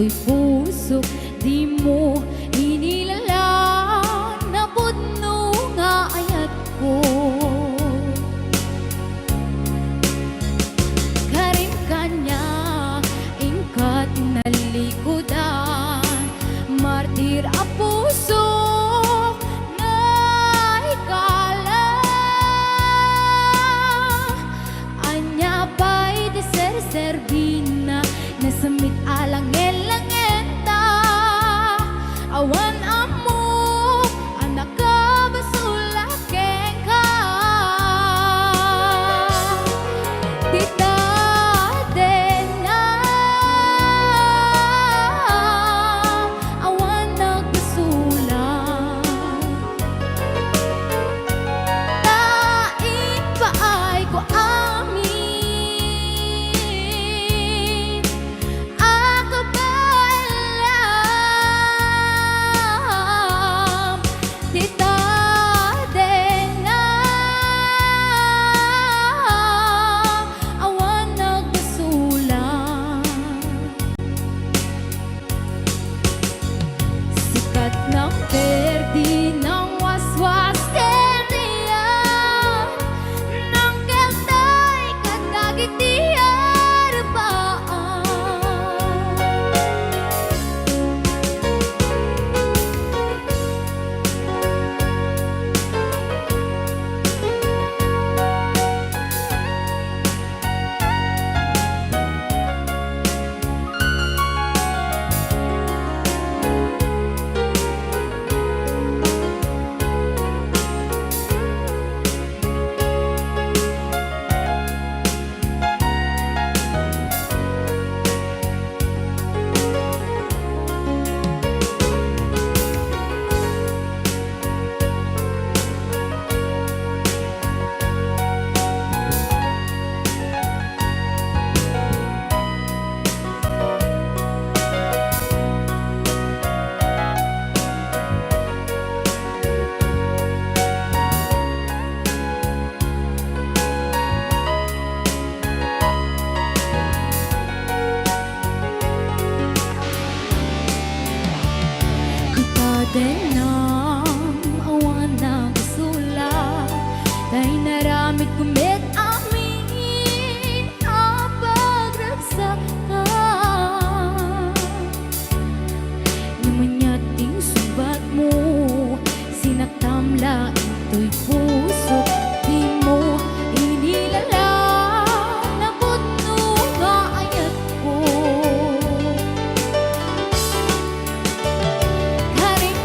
ito'y puso, di mo inilala na pudno nga ayat ko. Karin kanya ingkat nalikudan, martir a puso na ikala. Anya ba'y deser-servina na samit alang elangenta, awan amo anak ka basula kengka. Tita dena awan nagbasula, lain pa ay ko amin, ako ba alam. Tita dena awan nagbasula, sikat ng perdi ng waswas keniya, ng keltay kadagitiar baan. Denang awan nagbasula, kay naramid kumit amin ang pagragsakan. Namanyating subat mo, sinaktamla ito'y puso, di mo inilala na pudno nga ayat ko. Karin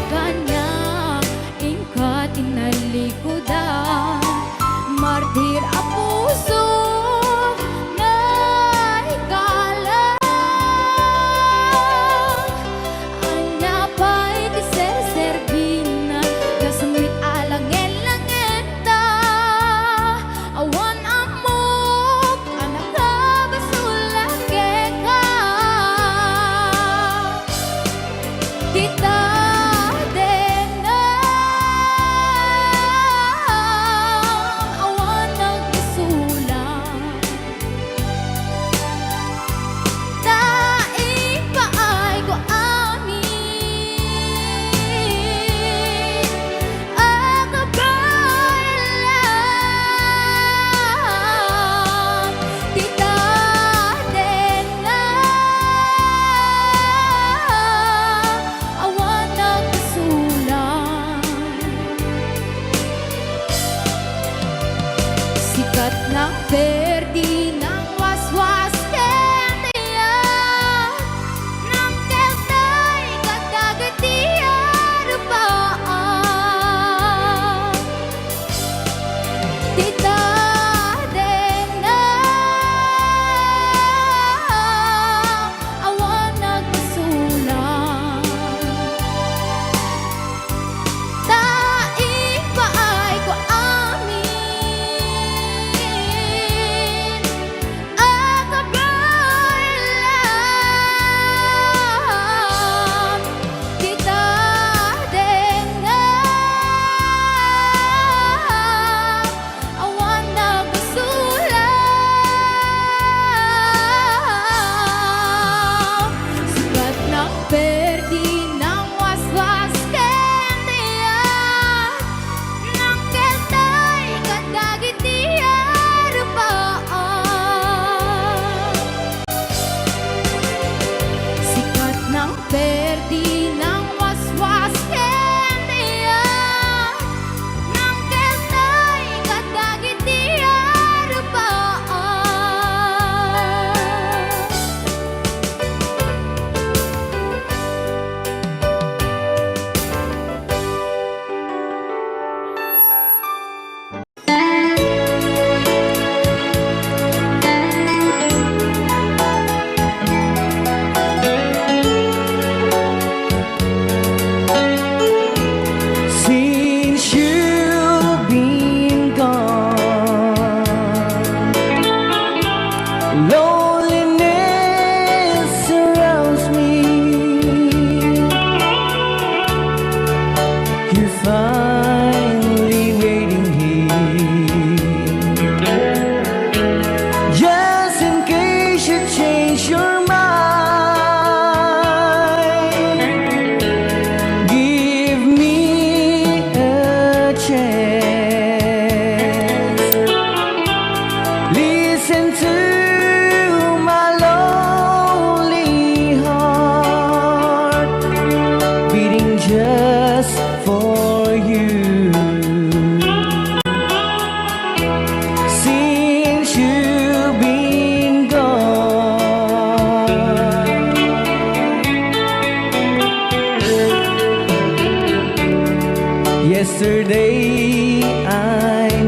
Yesterday I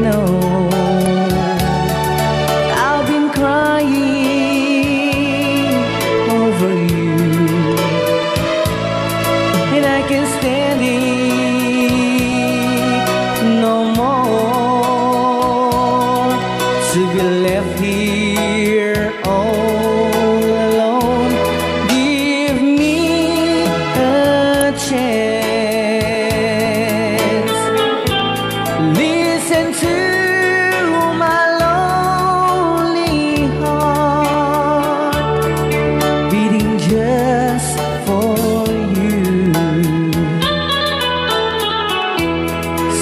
know I've been crying over you, and I can't stand it no more to be left here all alone. Give me a chance, listen to my lonely heart beating just for you.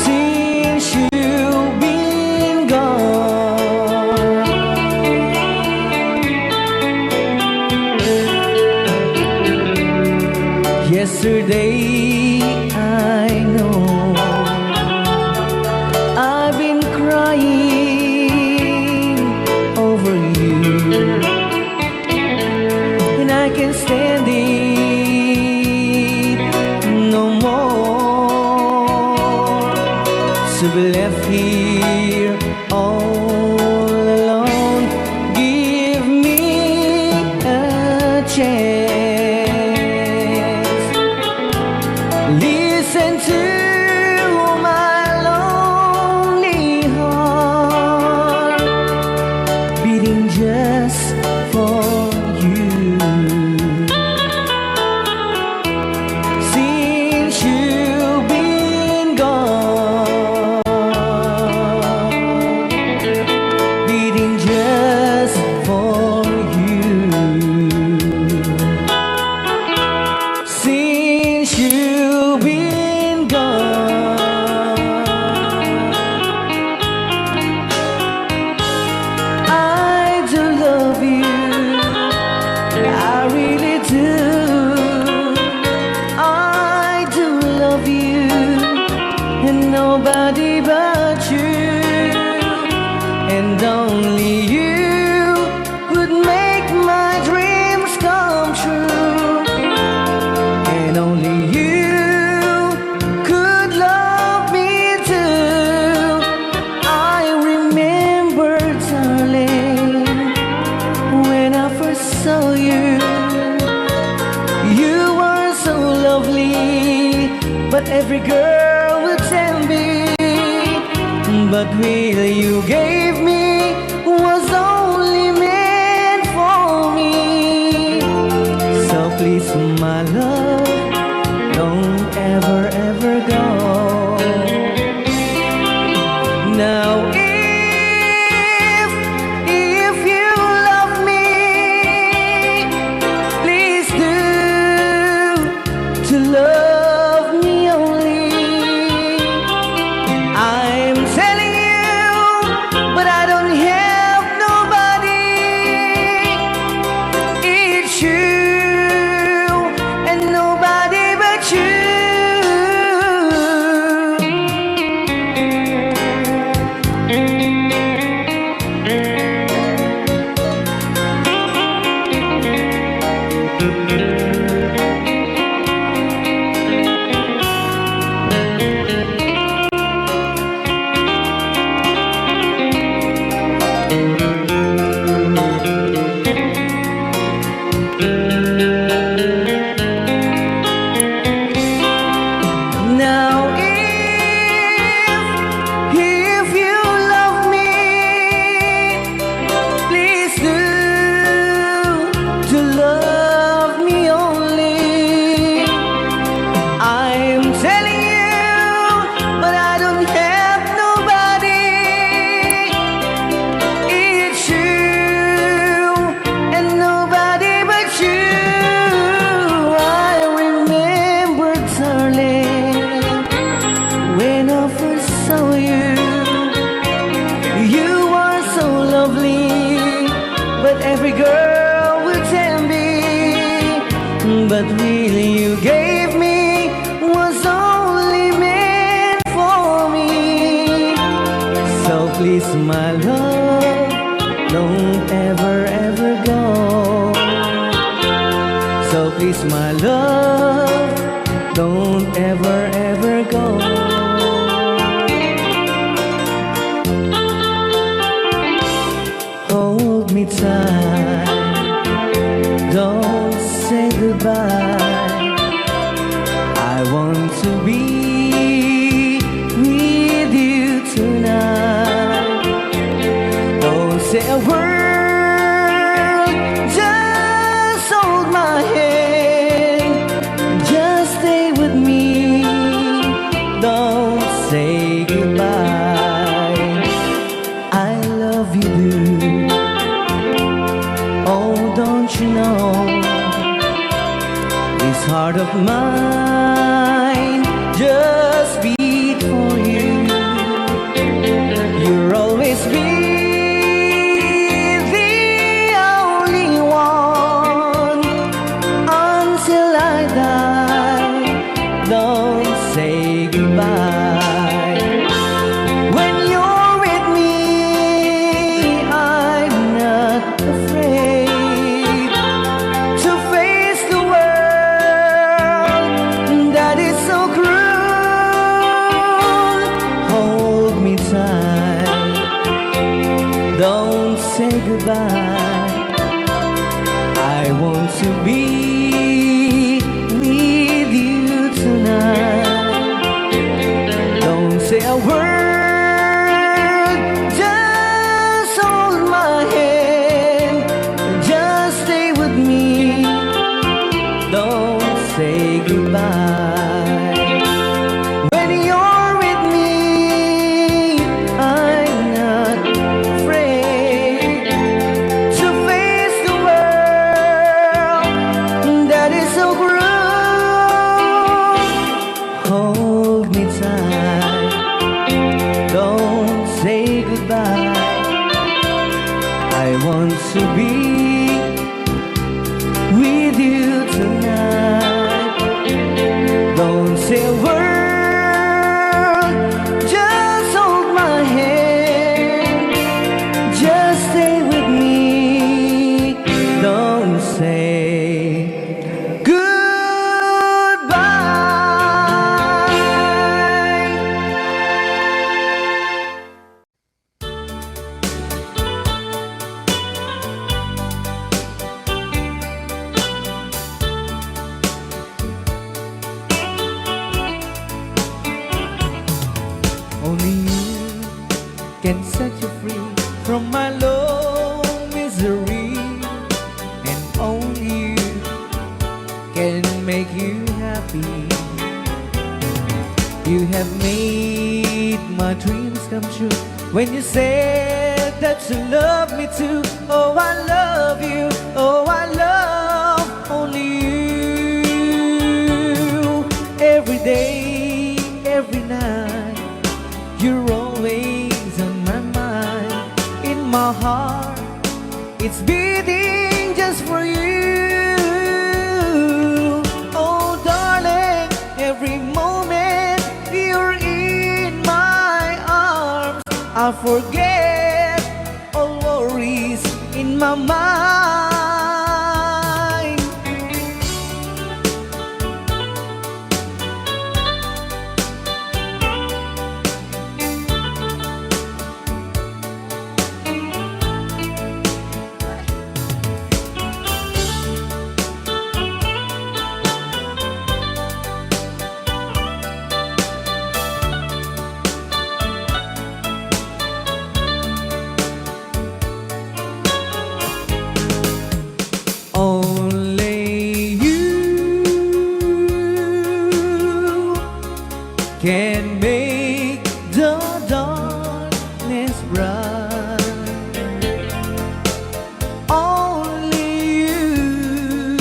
Since you've been gone, yesterday I know I've been crying over you, and I can't stand it no more to be left here all alone. Give me a chance, listen to my lonely heart beating just for you. Since you've been gone, beating just for you. Since you've been gone, I do love you, I really do. I do love you, and nobody but you, and only you would make my dreams come true, and only you could love me too. I remember, darling, when I first saw you, you were so lovely, but every girl would tell me, but really you gave me was only meant for me. So please, my love, don't ever, ever go. Now if you love me, please do to love me only. I'm telling you, but I don't have nobody. It's you and nobody but you. Now if you love me, please do to love me only. I'm telling you, but I don't have nobody. It's you and nobody but you. I remember, darling, when I first saw you, you were so lovely, but every girl would tell me, but really you gave me was only meant for me. So please, my love, don't ever, ever go. So please, my love, don't ever, ever go. I want to be with you tonight. Don't say a word, just hold my hand. Just stay with me, don't say goodbye. I love you, dude. Oh, don't you know, this heart of mine just beat for you. You'll always be the only one until I die. Don't say goodbye. When you're with me, I'm not afraid to face the world that is so cruel. Hold me tight, don't say goodbye. I want to be with you tonight. Don't say a word, just hold my hand. Just stay with me, don't say goodbye. When you're with me, I'm not afraid to face the world that is so cruel. Hold me tight, don't say goodbye. I want to be with you tonight. Don't say a word, just hold my hand. Just stay with me, don't say goodbye. Only you can set you free from my low misery, and only you can make you happy. You have made my dreams come true when you said that you love me too. Oh, I love you, oh, I love only you. Every day, every night, you're always on my mind. In my heart, it's beating just for you. Oh, darling, every moment you're in my arms, I forget all worries in my mind. Only you can make the darkness bright. Only you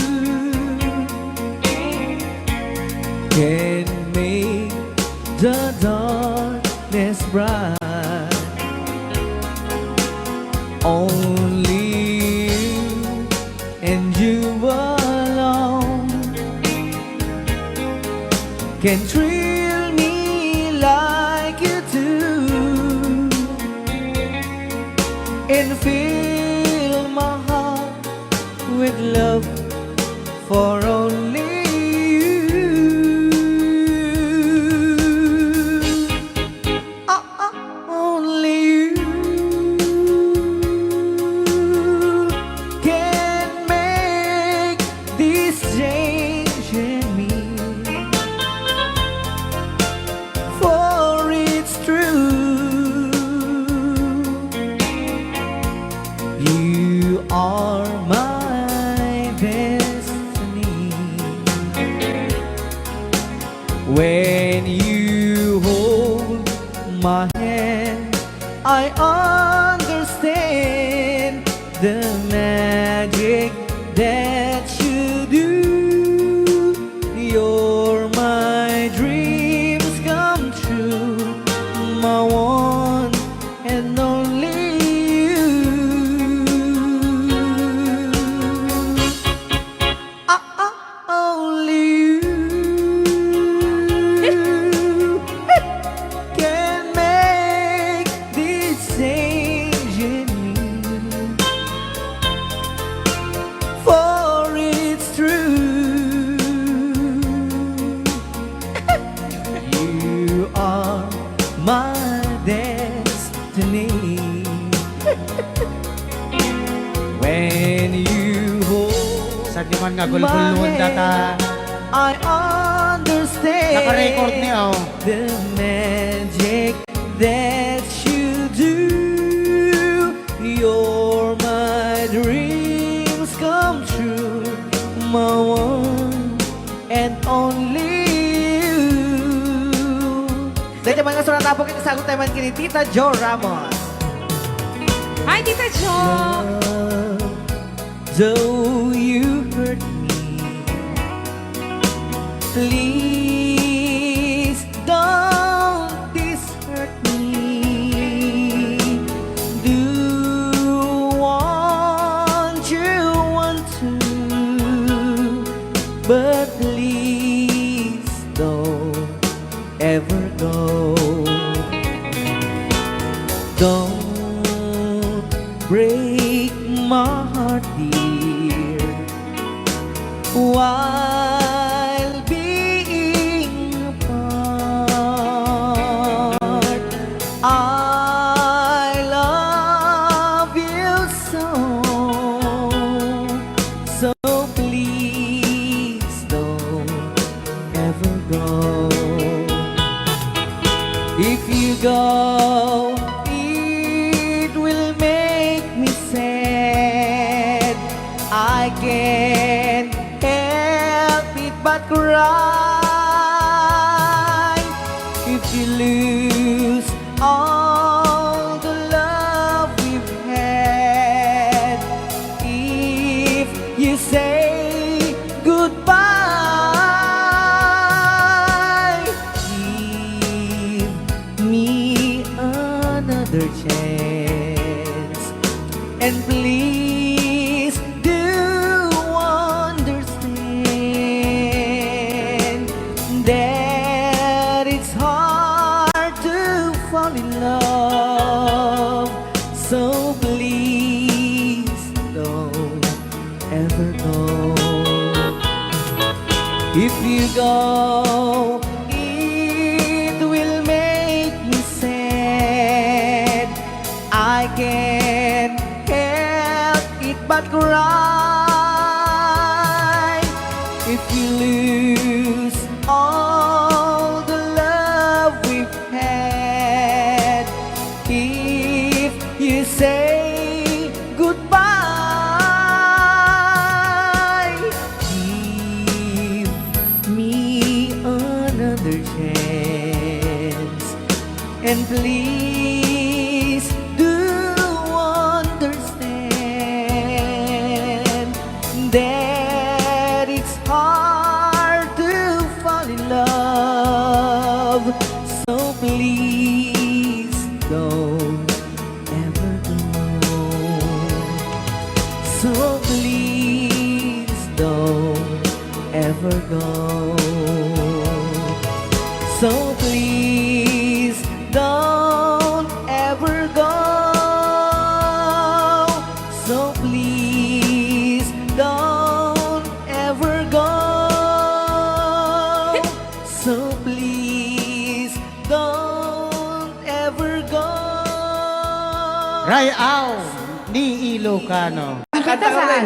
can make the darkness bright. Only you and you alone can thrill me like you do, and fill my heart with love for only you. Only you can make this change in me. When you hold my hand, I understand the magic that you do. You're my dreams come true, my one and only you. Only you can make this change in me, for it's true. You are my destiny. When you hold Sa di man nga gulgulon data. I understand Naka-record niya, oh. the magic that you do. You're my dreams come true, my one and only you. Dahil mga surat po kita sagot tayo man kini Tita Jo Ramos. Hi, Tita Jo! Though you hurt me, please don't dishurt me. Do want you want to, but please don't ever go. Don't break my heart, dear, while being apart. I love you so, so please don't ever go. If you go, it will make me sad. I can't help it but cry. If you lose all the love we've had, if you say goodbye, give me another chance, and please do understand that it's hard to fall in love. So please don't ever go. If you go, it will make me sad. I can't help it but cry. If you lose all the love we've had, if you say goodbye, give me another chance, and please do understand that it's hard to fall in love. So please don't ever go. So please don't ever go. So please don't ever go. So please don't ever go. So please don't ever go. Rayaw ni Ilocano. Kanta saan?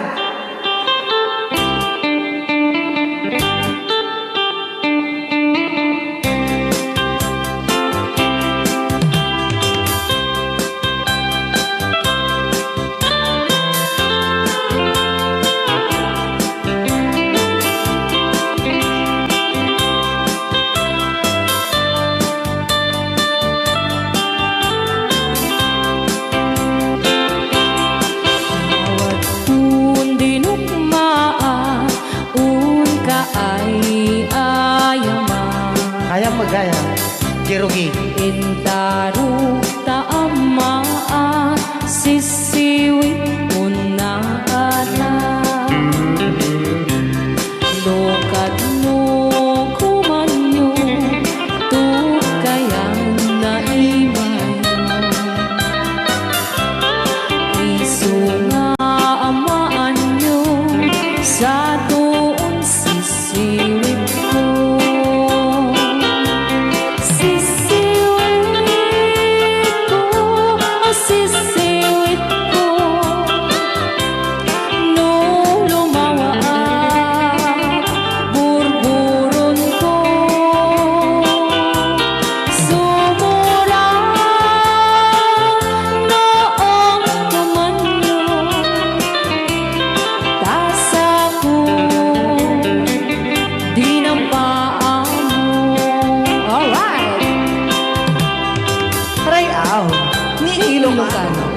rugi-rugi. Intaro taamaan sisiwit mo na ata. Lokad mo kumanyo tukayang naimayo. Isu nga amaan nyo sa tuon sisiwit ko.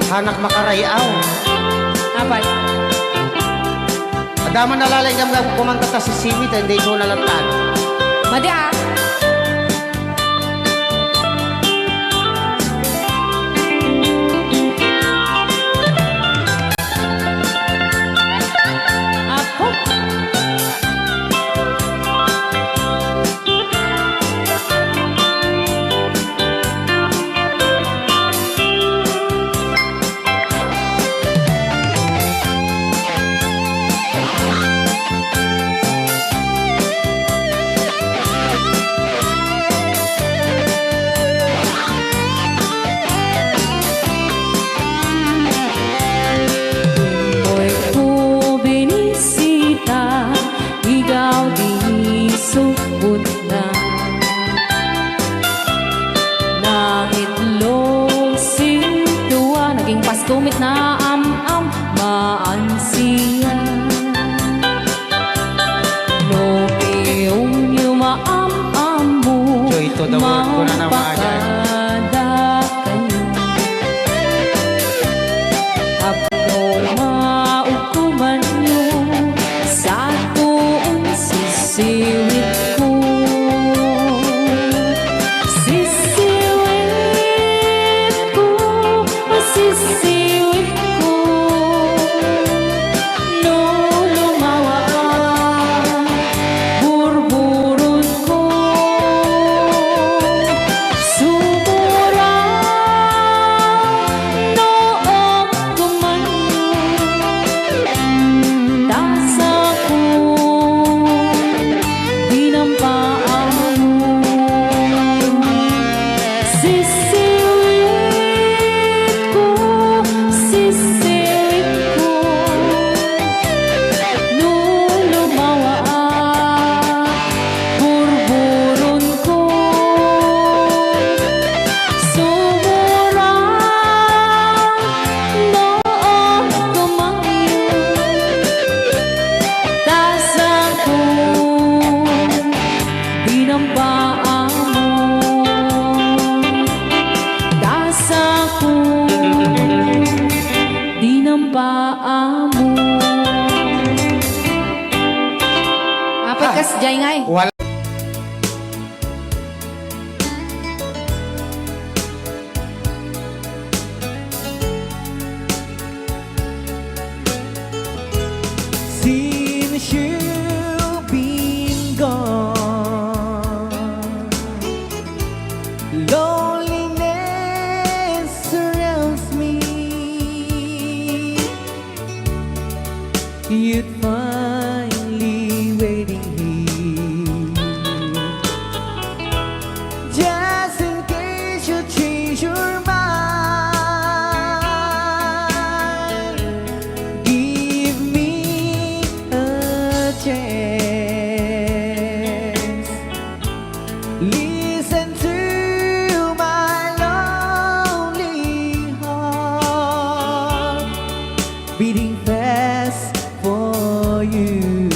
Anak makarayaw. Apat. Adaman nalalay kang kumanta ta si Simit, hindi ko nalatan. Madi ah. Apo. Tumit na am-am maansiya. Lopiyong yung maam-am mo Joy to the world ko na naman. mapakada kayo. Ako maukuman nyo sa tuon sisiwit ko. Sisiwit ko, sisiwit ko. No lumawa burburot ko. Sumura noong kumanyo. Tasa ko dinampaan mo. Sisiwit ko, sisiwit ko. No lumawa burburon ko. Sumura noong kumanyo. Tasa ko dinampaan mo. Tasa ko dinampaan mo. Apat kas jay ngay. Wala. Since you've been gone, loneliness surrounds me. You'd finally waiting here, just in case you change your mind. Give me a chance. Listen to my lonely heart beating fast for you.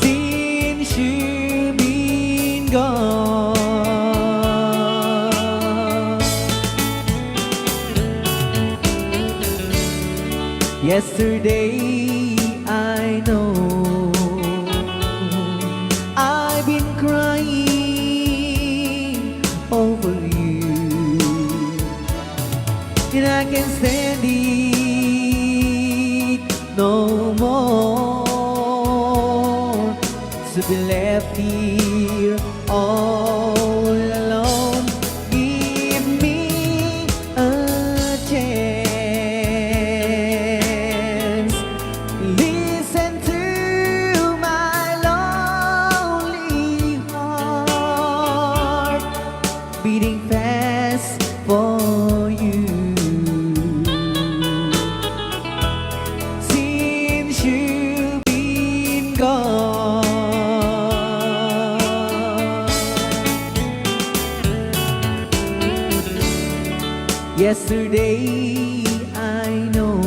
Since you've been gone, yesterday I know I've been crying to be left here all alone. Give me a chance. Listen to my lonely heart beating fast for you. Since you've been gone, yesterday I know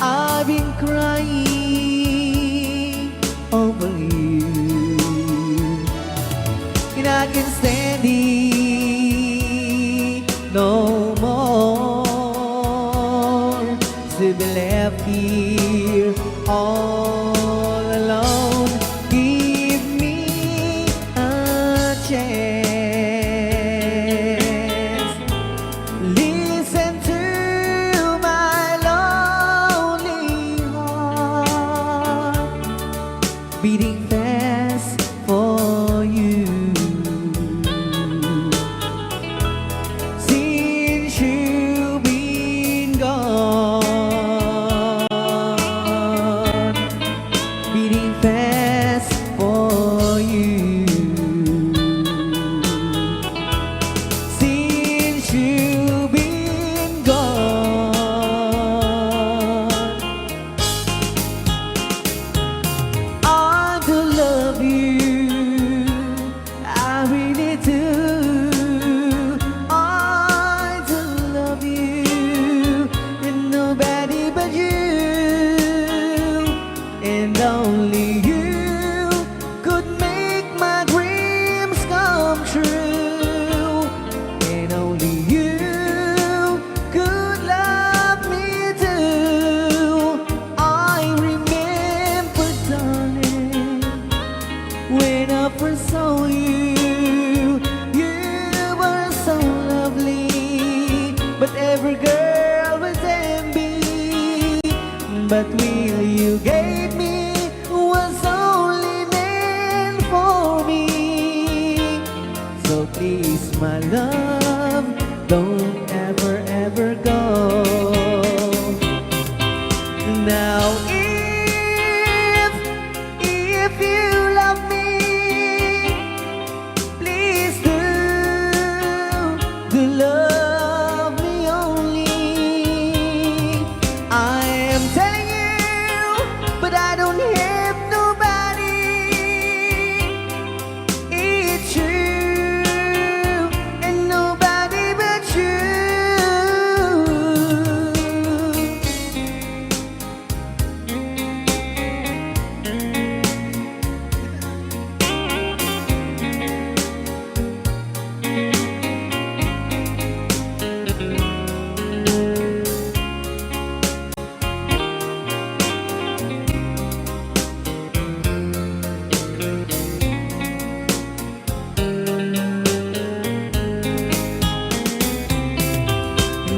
I've been crying over you, and I can stand it no more to be left here all alone. Give me a chance. Listen to my lonely heart beating fast for you. Since you've been gone, beating fast for you. Since you've been gone, I do love you, I really do. I do love you, and nobody but you, and only you could make my dreams come true, and only you could love me too. I remember, darling, when I first saw you, you were so lovely, but every girl was envy. But will you gave me was only meant for me. So please, my love, don't ever, ever go. Now if you love me, please do love me only. I am telling you, but I don't have nobody. It's you and nobody but you.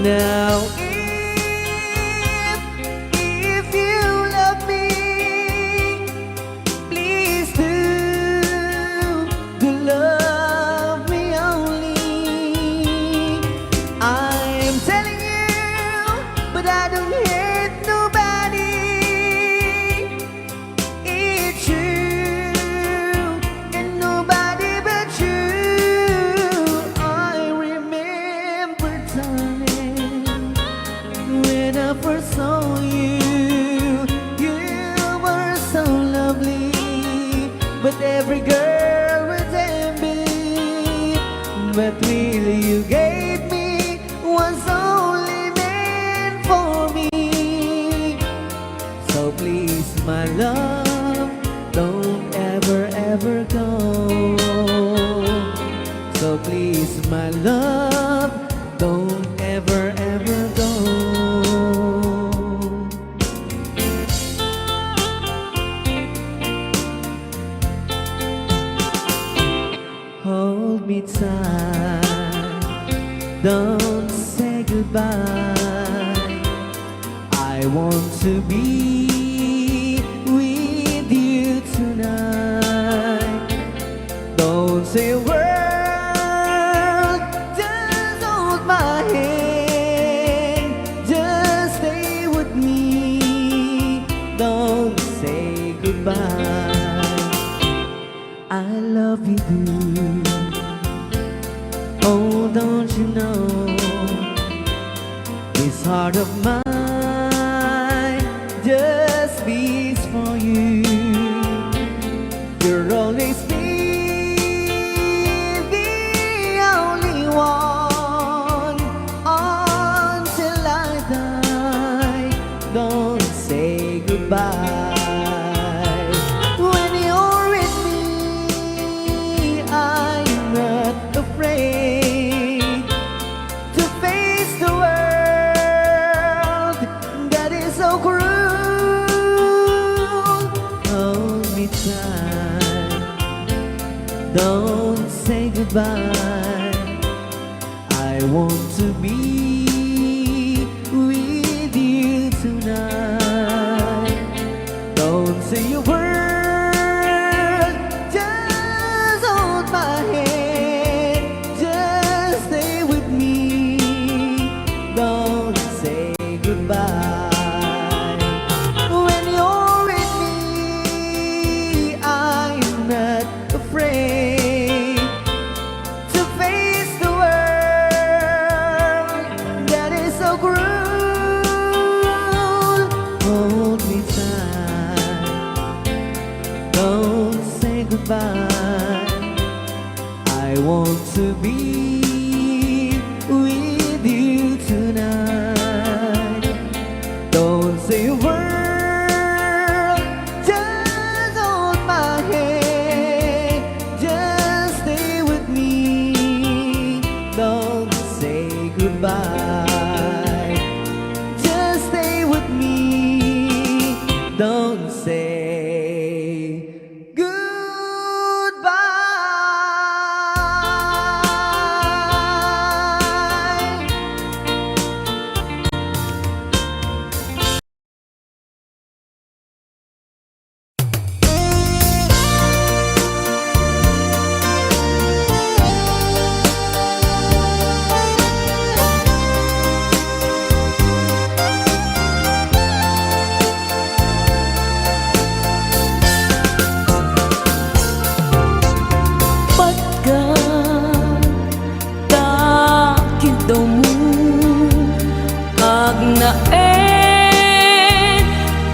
Now if you love me, please do love me only. I am telling you, but I don't hate nobody. It's you and nobody but you. I remember, darling, when I first saw you, you were so lovely, but every girl was envy. But really you gave me was only meant for me. So please, my love, don't ever, ever go. So please, my love, don't ever, ever go. Hold me tight, don't say goodbye. I want to be with you say goodbye. I love you, dude. Oh, don't you know, this heart of mine just beats for you. You'll always be the only one until I die. Don't say goodbye. When you're with me, I'm not afraid to face the world that is so cruel. Hold me tight, don't say goodbye. I want to be with you tonight. Don't say a word, just hold my hand, just stay with me. Don't say goodbye. When you're with me, I'm not afraid to face the world that is so cruel. Hold me tight, don't say goodbye. I want to be with you tonight. Don't say a word, just hold my hand, just stay with me. Don't say goodbye, just stay with me. Don't say goodbye. Pagkatakit daw mo agnaen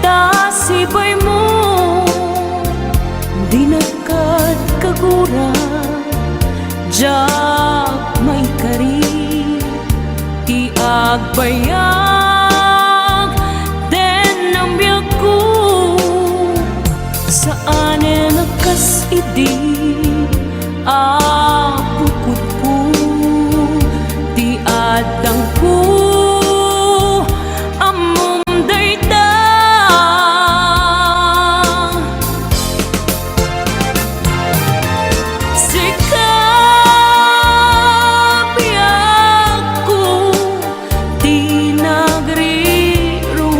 tasibay mo di nakat kagura jak may kari ti agbayag den ang biyak ko saan nakas idi apukod ko ti adang ko amom dayta sikap biyak ko ti nagriro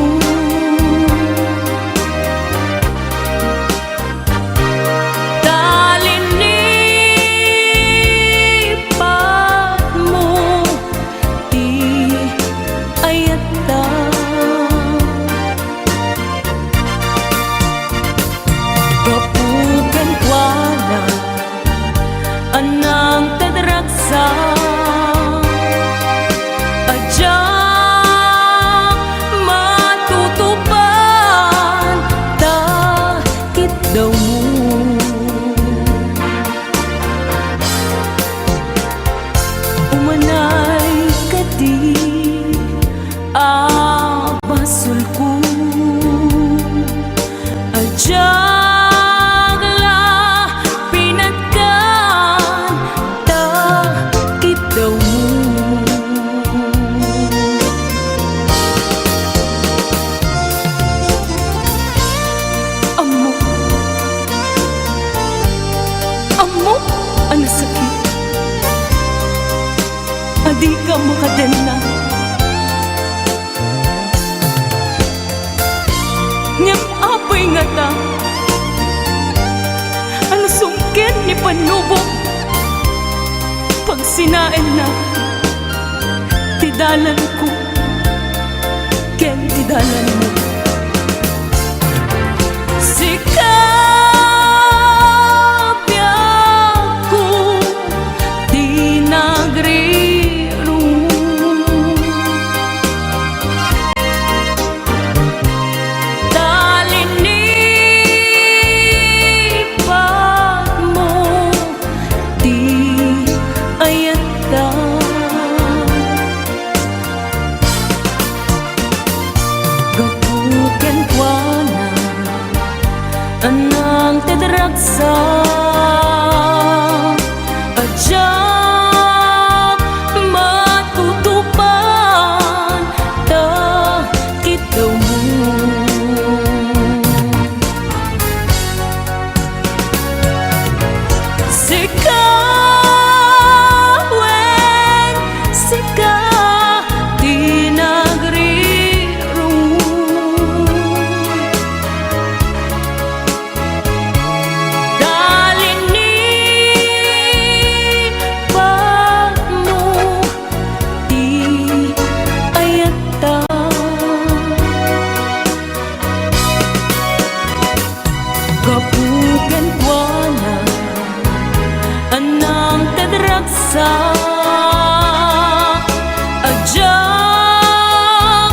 talinipat mo ti ayata kapukan kuala anang tadragsa adya matutupan takit daw mo umanay kadi abasul ko adyagla pinagkan takit daw mo amo amo ang sakit adi ka makadena ngem apay nga ta ano sungkin ni panubok pag sinain na tidalan ko ken tidalan mo tadraksa Adyak matutupan Takit daw mo Sikawin, sika Di nagrirong Dalin ni pag mo Di ayata Kapugan kwa na Anang tadraksa Adyak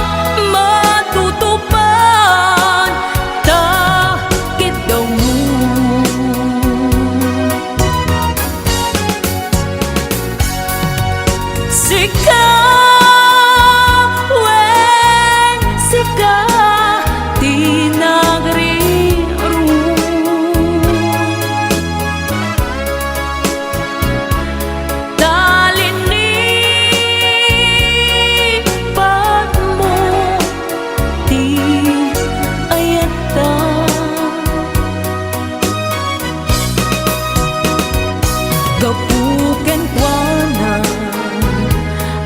matutupan Takit daw mo Sikawin, sika Di nagrirong Dalin ni pag mo Di ayata Gapuken kwa na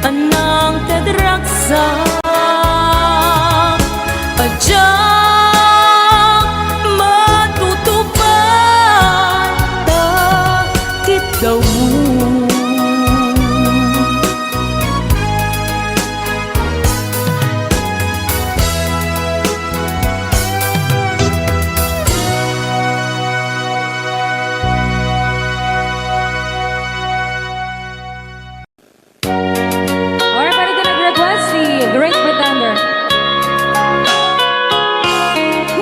Anang tadraksa Adyak matutupan Takit daw mo Alright, pwede ka nag-request si Great Pretender.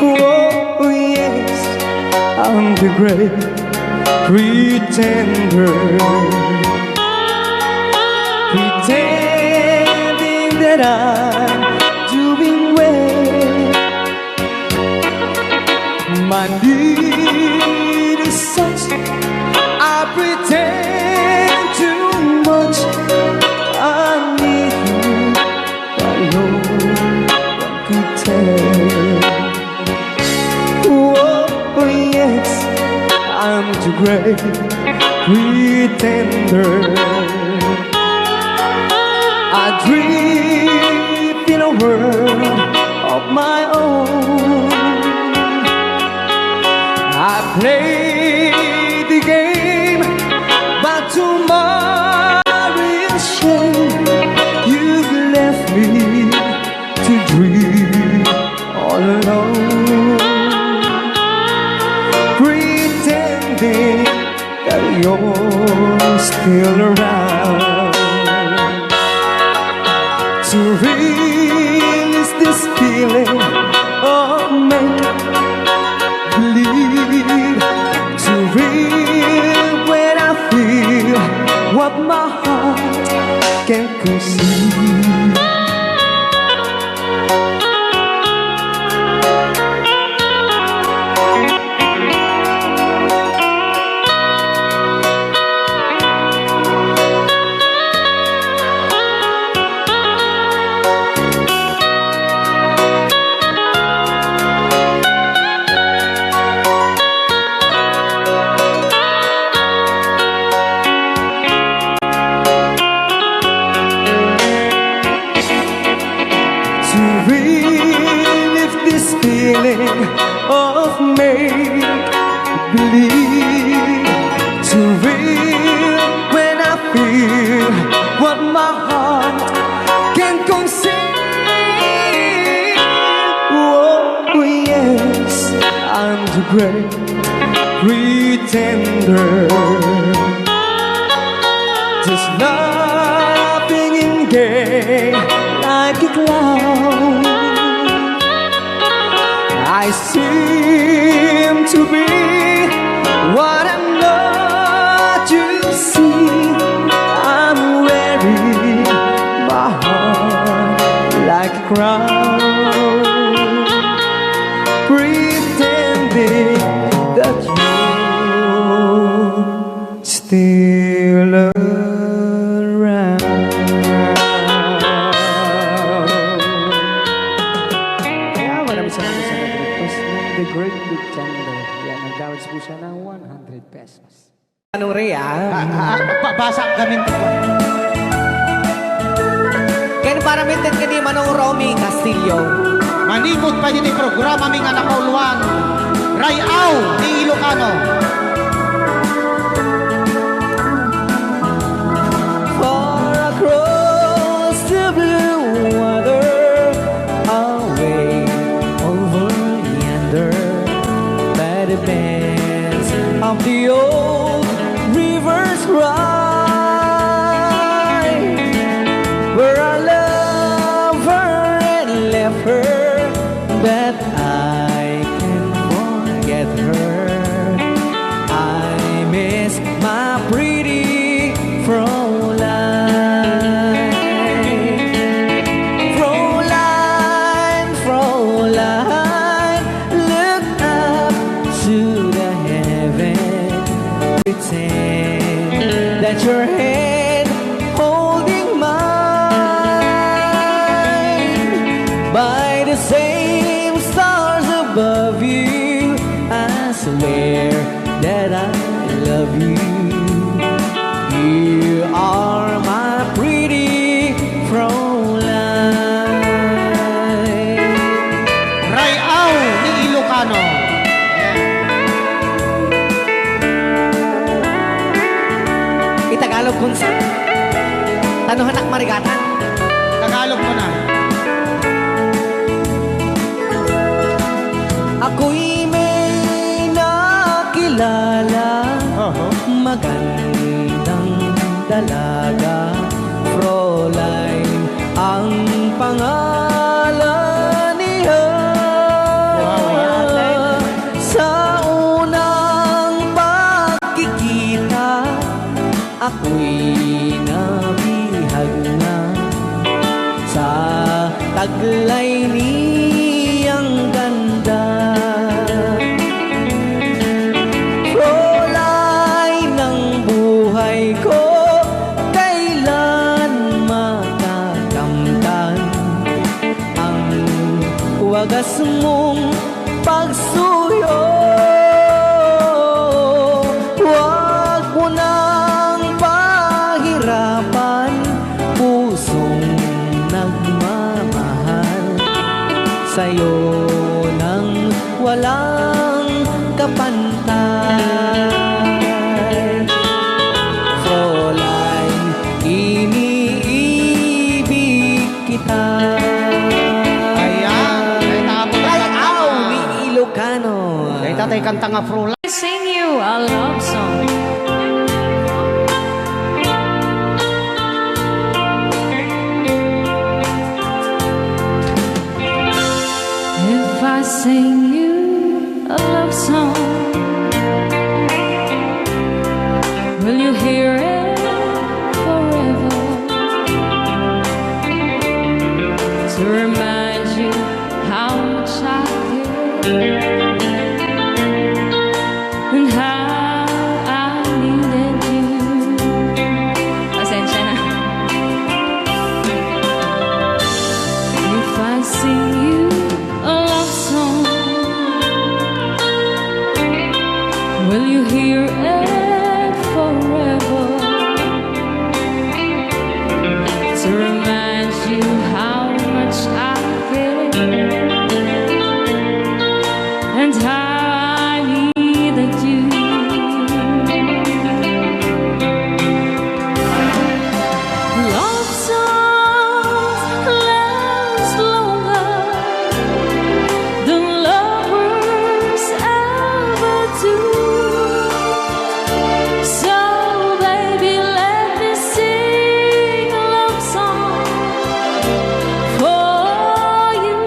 Oh yes, I'm the great pretender, pretending that I'm doing well. My need is such, I pretend too much. I need you, but no one could tell. Oh yes, I'm too great pretender. I dream in a world of my own. I play the game, but tomorrow is shame. You've left me to dream all alone, pretending that you're still around. To release this feeling of make-believe, to real when I feel what my heart can't conceive. To relive this feeling of make-believe, to real when I feel what my heart can conceive. Oh yes, I'm the great pretender, just laughing in gay like a clown. I seem to be what I'm not. You see, I'm wearing my heart like a crown, pretending that you Pretender. Yan, nag-downloads po siya ng 100 pesos. Anong Rhea? Basa kami. Kaya para mintin ka ni Manong Romy Castillo. Manimot pa din yung programa mga nakauluan. Rayaw ni Ilocano. Far across the blue water, away over yonder, by the banks of the old rivers ride, where I love her and left her, but I can't forget her. I miss my pretty Fräulein. Fräulein, Fräulein, look up to the heaven. Pretend that your hand holding mine. By the same stars above you, I swear that I love you. You are my pretty Fräulein. Rayaw ni Ilocano. Itagalog kung sa tanuhanak marigatan. Tagalog mo na. Ako'y may nakilala, magandang dalaga, Fräulein ang pangalan niya. Sa unang pagkikita, ako'y nabihag na sa taglay niyang ganda. Fräulein ng buhay ko, kailan makakamtan ang wagas mong pagsuyo. Huwag mo nang pahirapan pusong nagmamahal sa'yo nang walang kapantay. Fräulein, iniibig kita. Ayan. Kaya tapos Rayaw ni Ilocano. Kaya tatay kanta nga Fräulein. I sing you a love song. If I sing you a love song, will you hear it forever? To remind you how much I care and how I needed you. Pasensya na. If I sing you a love song, will you hear it forever? To remind you how much I care and how I needed you. Love songs last longer than lovers ever do. So baby, let me sing a love song for you.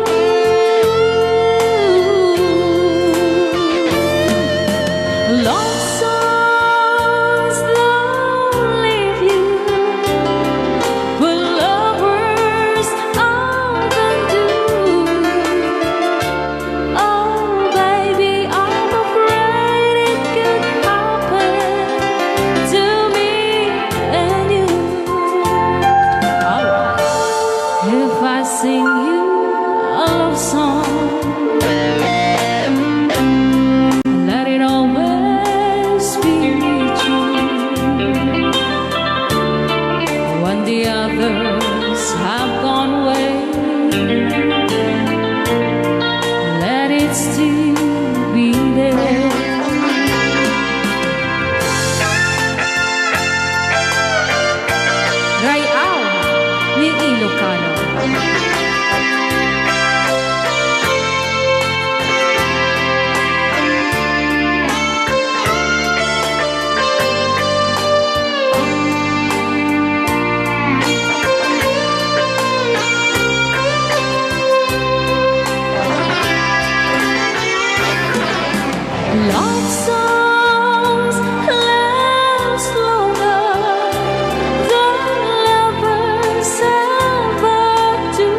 Love songs last longer than lovers ever do.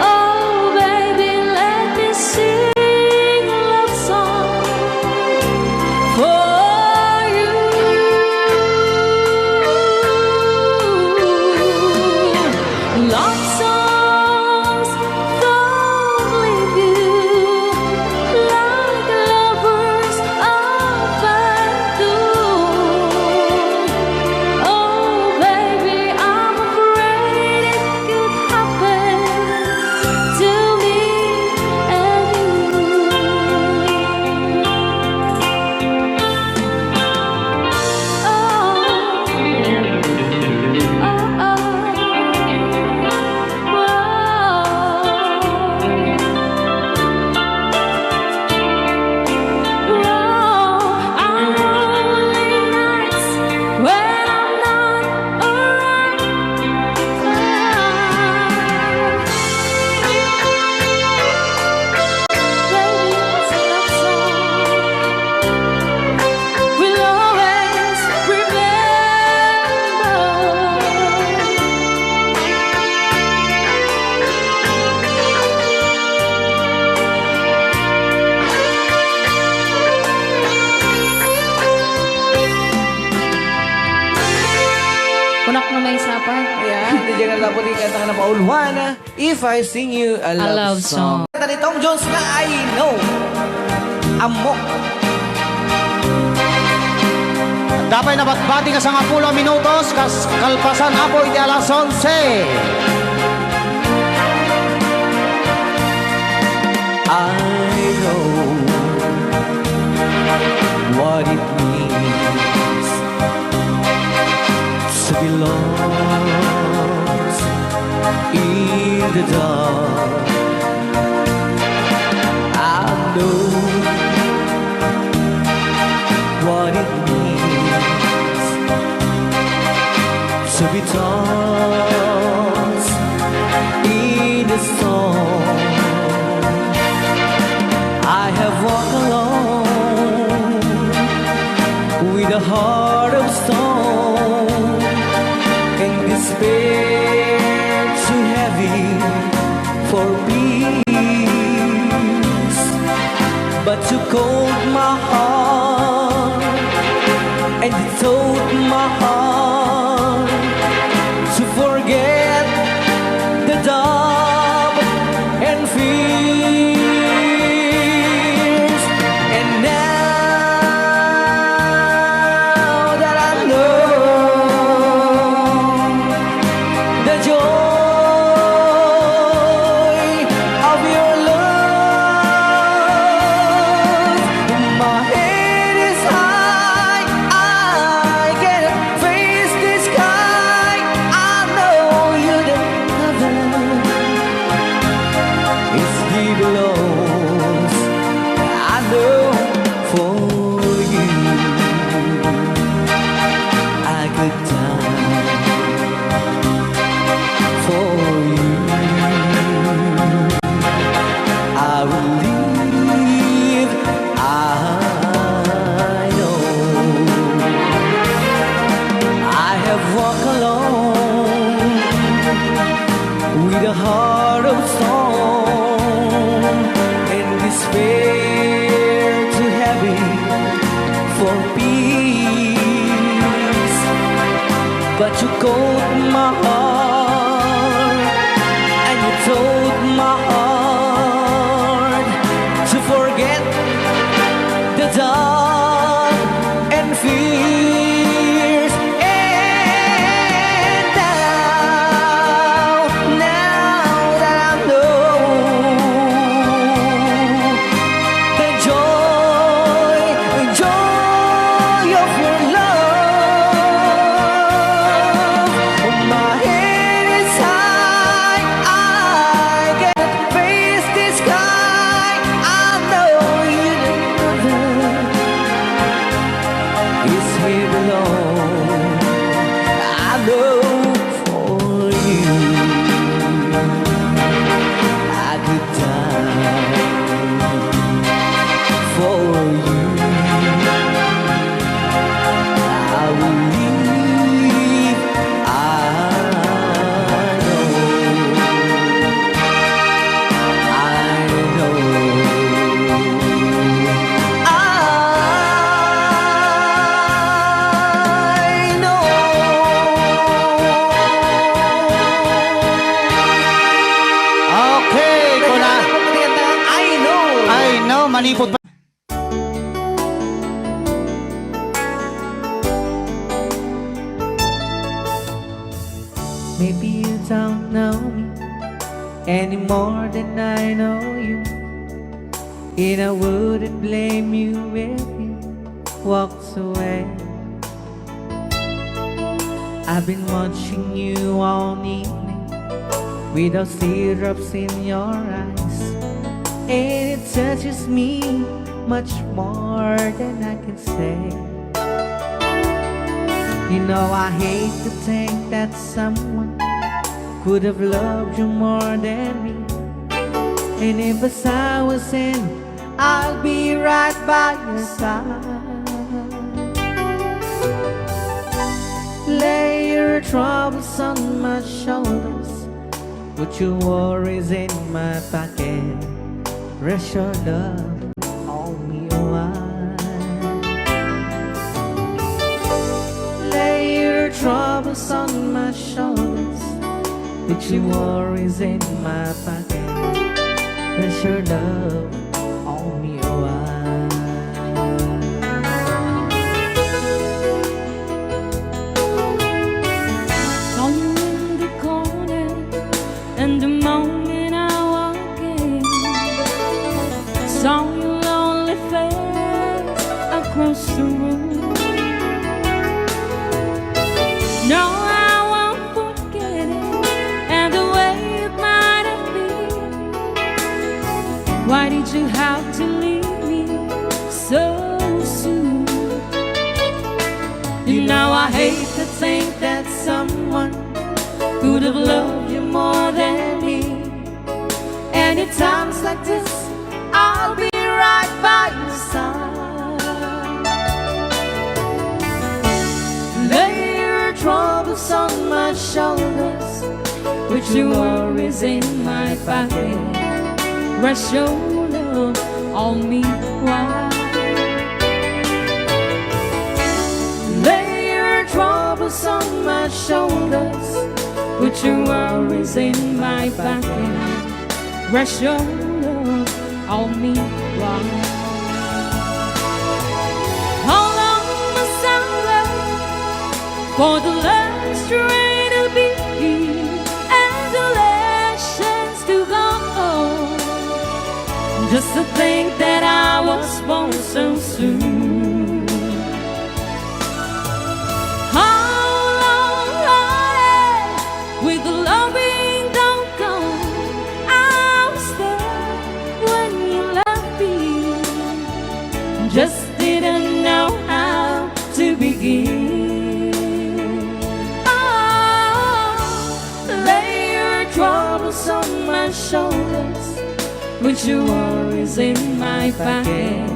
Oh, baby, let me sing a love song for you. Love songs don't leave you like lovers often do. Oh, baby, I'm afraid it could happen to me and Unak na may sapay. Ayan, nandiyan na po din kanta ka na pauluhan. If I Sing You a Love love song. Song. Kanta ni Tom Jones na I Know. Amok. Dapat nabatbati ka sa mga 10 minutos, kalpasan apoy di alas 11. I know what it means to be lost in the dark. I know what it means to be tossed in the storm. I have walked alone with a heart of stone and despair too heavy for peace, but you cold my heart and you told my heart to forget the doubt and fears. And now that I know the joy of your love, my head is high. I can face this malipot pa. Maybe you don't know me any more than I know you, and I wouldn't blame you if you walked away. I've been watching you all evening with those teardrops in your eyes, and it touches me much more than I can say. You know I hate to think that someone could have loved you more than me, and if as I was in, I'll be right by your side. Lay your troubles on my shoulders, put your worries in my pocket, rest your love on me a while. Lay your troubles on my shoulders, put your worries in my pocket, rest your love on me a while. Saw you in the corner, and the moment I walked in, saw your lonely face across the room. No, I won't forget it, and the way it might have been. Why did you have to leave me so soon? You know I hate to think that someone could have loved you more than me, and at times like this I'll be right by your side. Lay your troubles on my shoulders, put your worries in my pocket, rest your love on me while. Lay your troubles on my shoulders, put your worries in my pocket, rest your love on me while. How long must I wait for the last train to be and the last chance to go? Just to think that I was born so soon. How long, with the loving don't go, I was there when you left me, just didn't know how to begin. Oh, lay your troubles on my shoulders, put your worries in my pocket,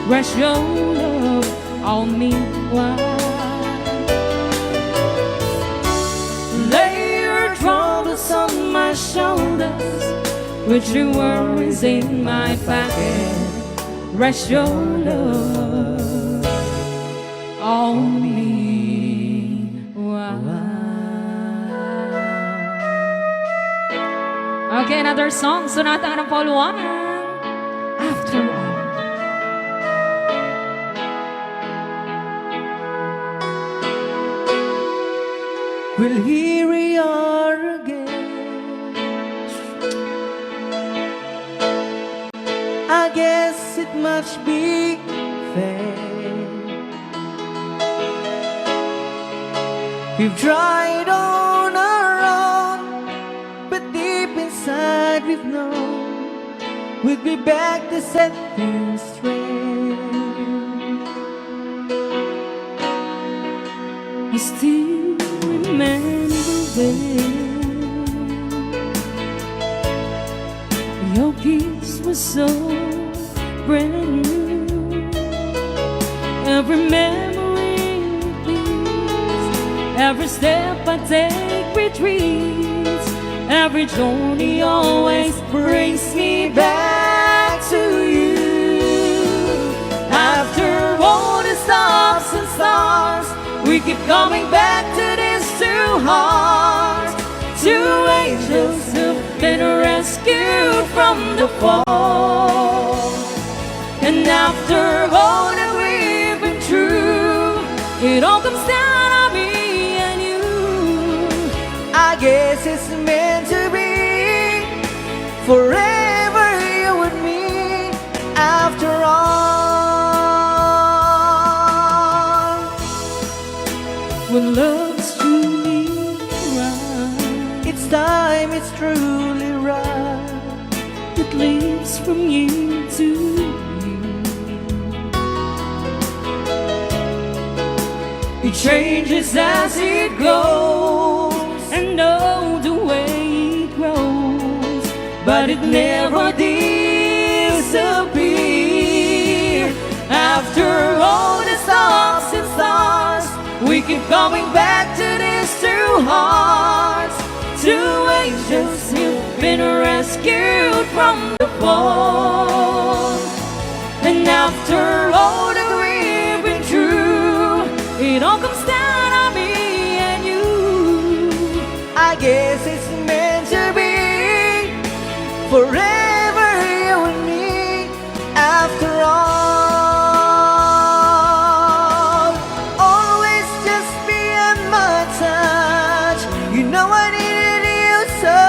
rest your love on me while. Lay your troubles on my shoulders, put your worries in my pocket, rest your love on me while. Okay, another song. Sonata ng Paul Juan. After all. Well, here we are again. I guess it must be fair. We've tried on our own, but deep inside we've known we'd be back to set things straight. I still remember when your kiss was so brand new. Every memory repeats, every step I take retreats, every journey always brings me back to you. After all the stops and stars, we keep coming back to these two hearts, two angels who've been rescued from the fall. after all that we've been through, it all comes down on me and you. I guess it's meant to be. Forever you and me. After all, when love's truly right, it's time, it's truly right. it leaves from you to you. It changes as it goes, and know the way it grows, but it never disappears. After all the stops and stars, we keep coming back to these two hearts, two angels who've been rescued from the fall. And after all that we've been through, it all comes down on me and you. I guess it's meant to be. Forever you and me. After all, always just beyond my touch. You know I needed you so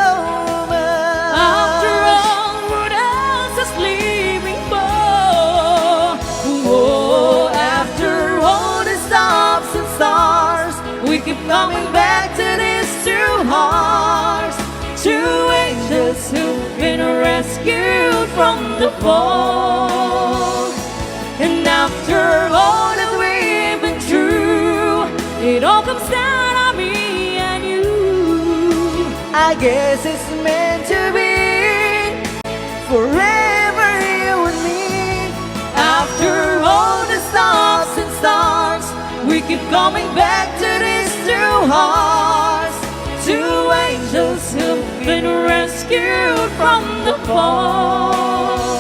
much. After all, what else is leaving for? Oh, after all the stops and stars, we keep coming back to these two hearts, two angels who've been rescued from the fall. And after all that we've been through, it all comes down on me and you. I guess it's meant to be. Forever you and me. After all the stops and stars, we keep coming back to these two hearts, two angels who've been rescued from the fall.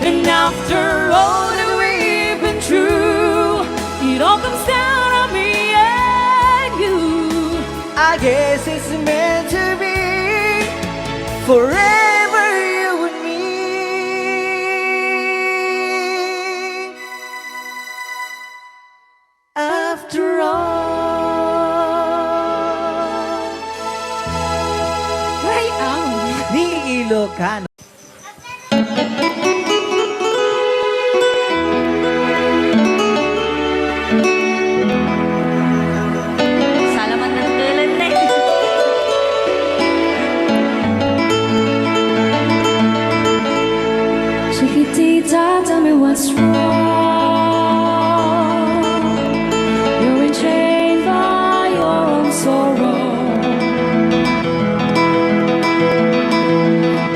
And after all that we've been through, it all comes down on me and you. I guess it's meant to be. Forever you and me. After all. Right out. Ni Ilocano. Salamat ng tulan na eh. Chiquitita, tell me what's wrong. You're enchained by your own sorrow.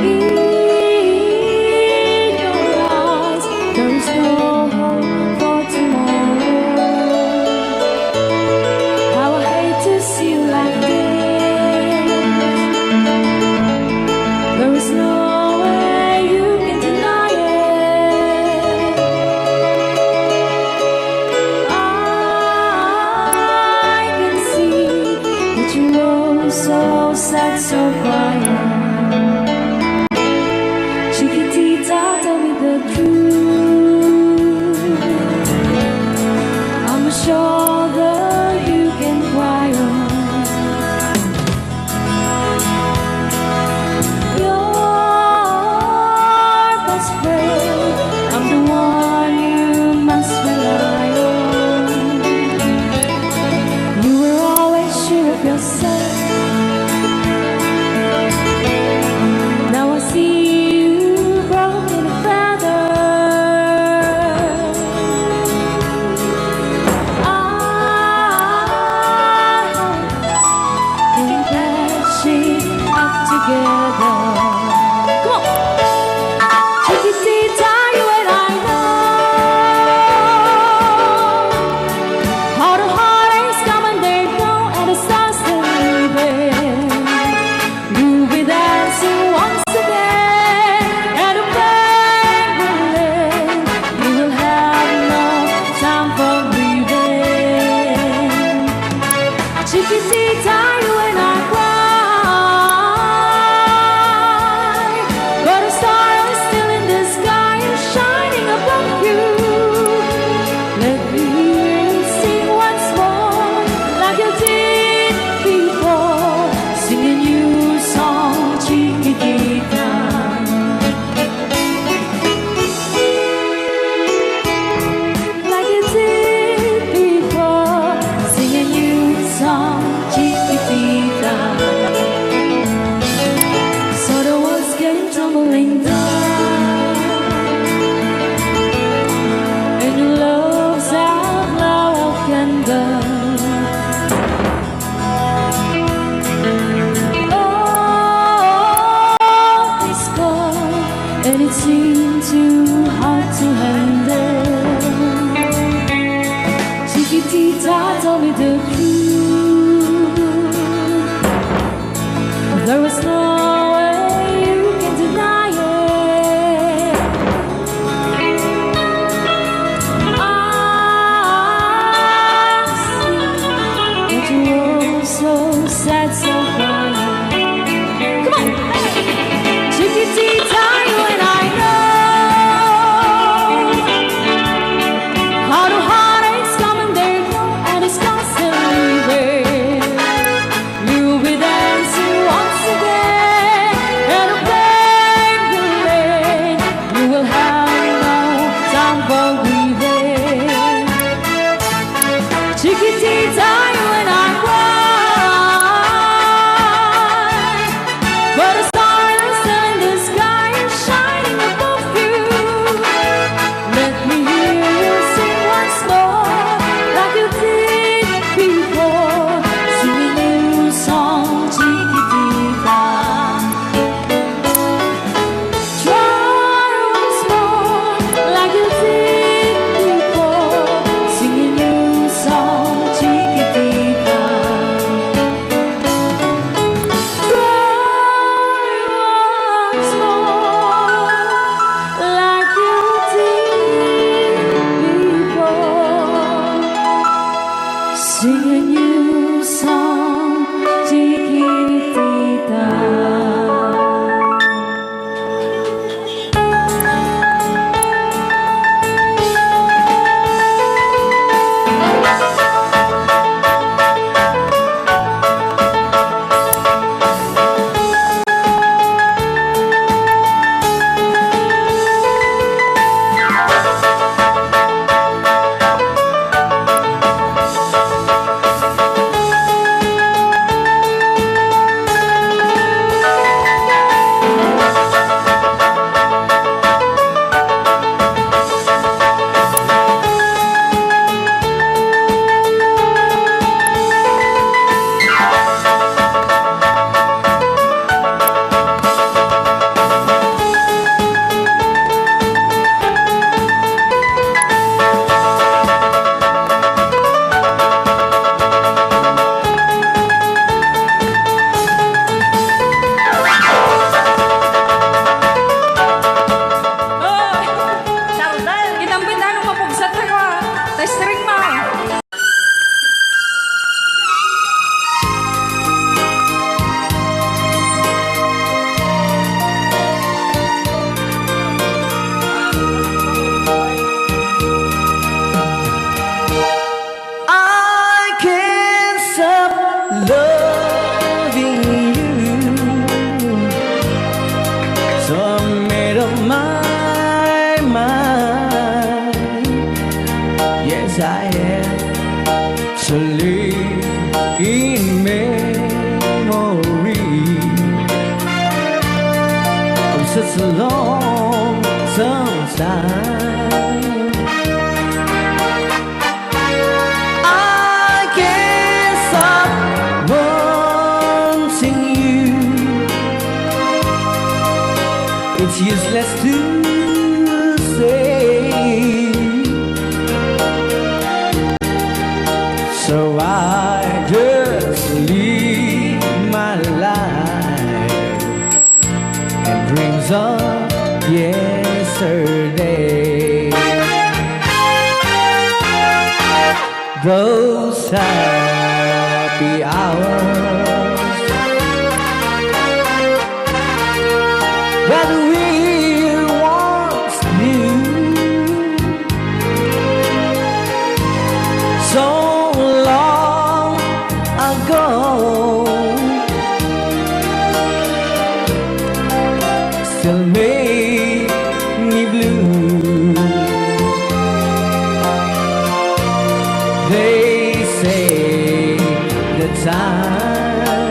In your eyes, there is no hope for tomorrow. How I hate to see you like this. There is no way you can deny it. you the truth. There is no way you can deny it. I see that you're so sad, so crying. Come on! Chiquitita, you and I know how the heartaches come and they go, and it's constantly there. You'll be dancing once again in a paper lane. You will have no time for grieving. Chiquitita, you and I cry, but the stars in the sky are shining above you. Let me hear you sing once more, like you did before. Sing a new song, Chiquitita. Try once more, like you did before. Sing a new song, Chiquitita. Once more, like you did before. Sing a new song, Chiquitita. Saudal, Kinambit ano mapugsat na ka? Testring ma. I can't stop loving you. So I made up my mind. Yes, I am to live in memory of such a long time. I can't stop wanting you. It's useless to say, so I just live my life and dreams of yesterday. Those happy hours that we once knew, so long ago, still make me blue. They say the time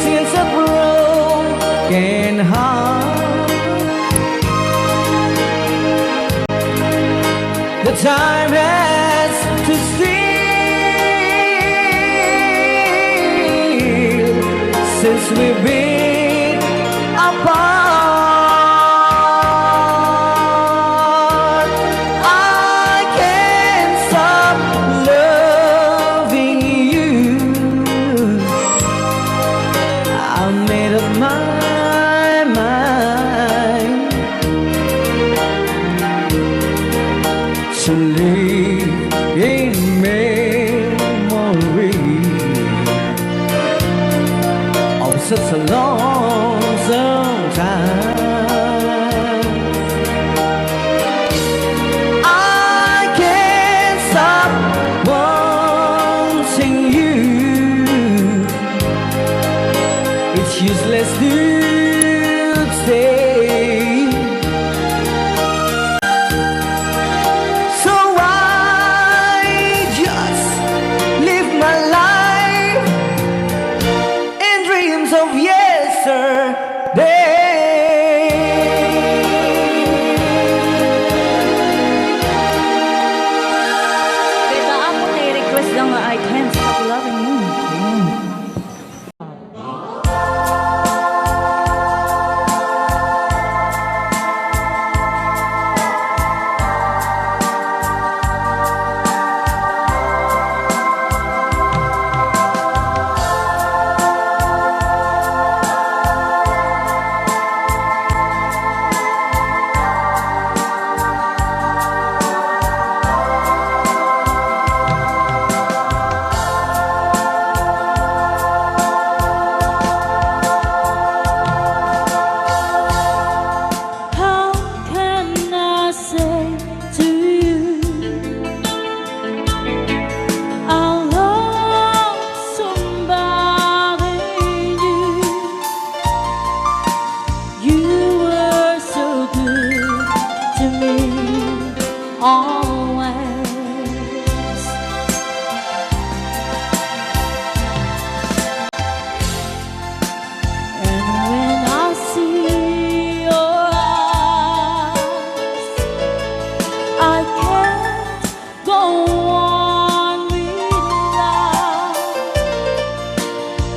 since a broken heart, the time has to steal since we've been apart. I can't always. And when I see your eyes, I can't go on without.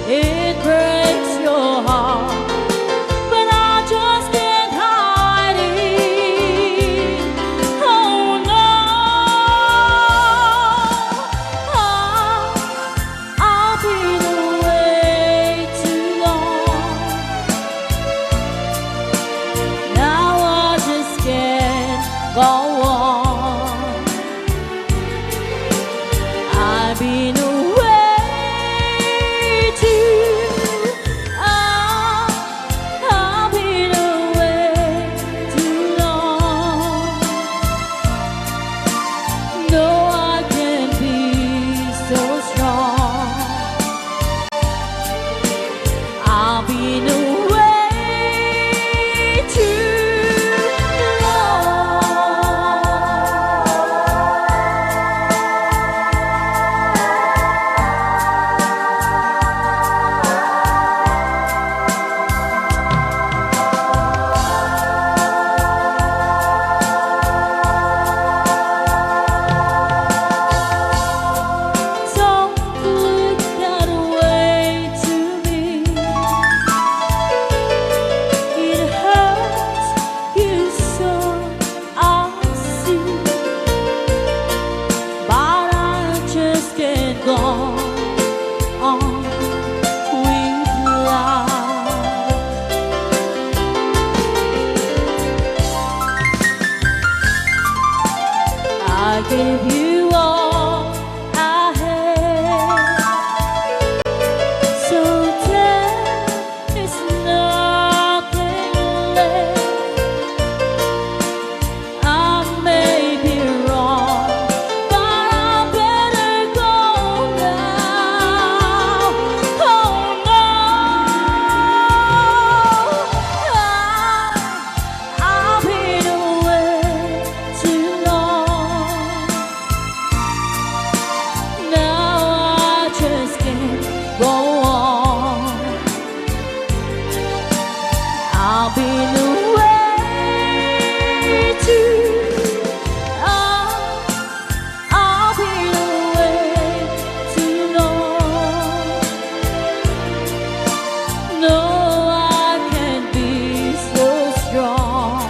It breaks your heart, but I just can't hide it. Oh no, I've been away too long. Now I just can't go on. I've been away too. I've been away too long. No, I can't be so strong. I've been away too long. Don't look that way to me. It hurts you so, I see. But I just can't go on with life. I gave you all I had, so there is nothing left. I may be wrong, but I better go now. Oh no, I've been away too long. Now I just can't go on. I've been away too. I've been away too long. No, I can't be so strong.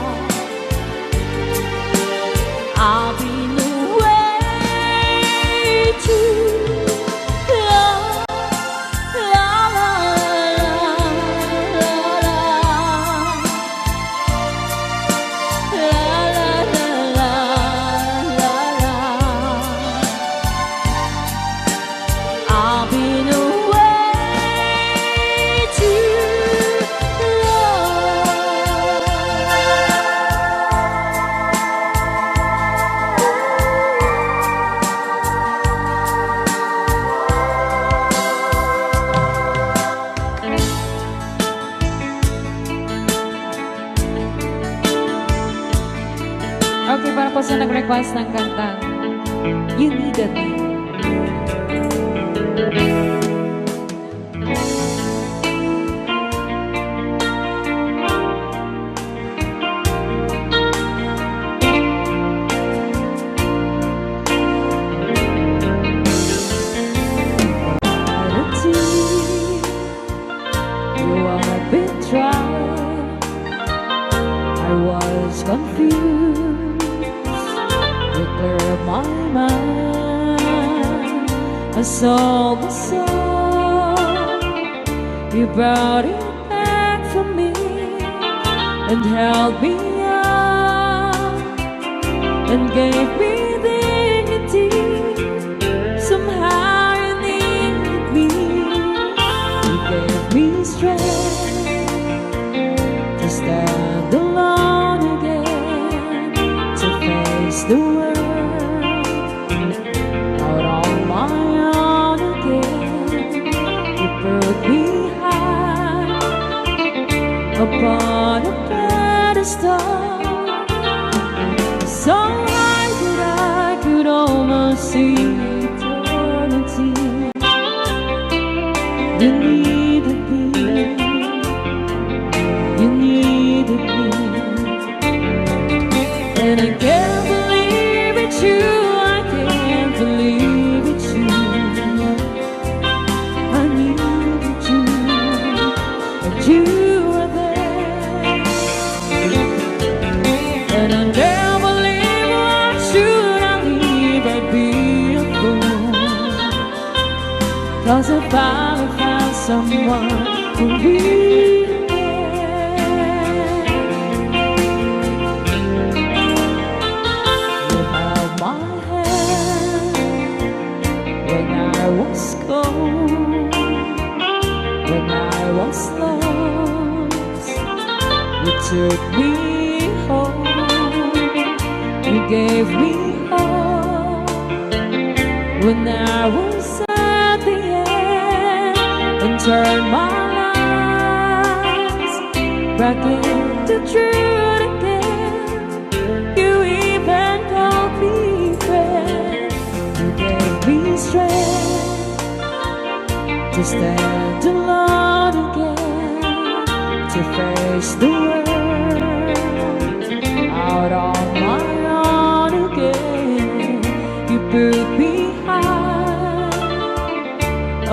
I've been away too long. La la la la la. La la la la la la. I've been away too Okay, para po sa nag-request ng kantang You Needed Me. You have been trying. I was confused. You cleared my mind. I saw the sun. You brought it back for me and held me up and gave me dignity. Somehow you needed me. You gave me strength to stand alone again, to face the world out on my own again. You put me high upon a pedestal, so high And I can't believe it's you, I can't believe it's you. I needed you, and you were there. And I never leave, why should I leave? I'd be a fool. 'Cause I finally found someone who really cares. You held my hand when I was cold, when I was lost. You took me home, you gave me hope when I was at the end, and turned my lives back into truth again. You even called me friend, you gave me strength to stand alone again, to face the world out on my own again. You put me high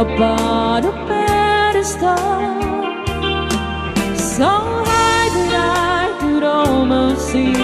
upon a pedestal, so high that I could almost see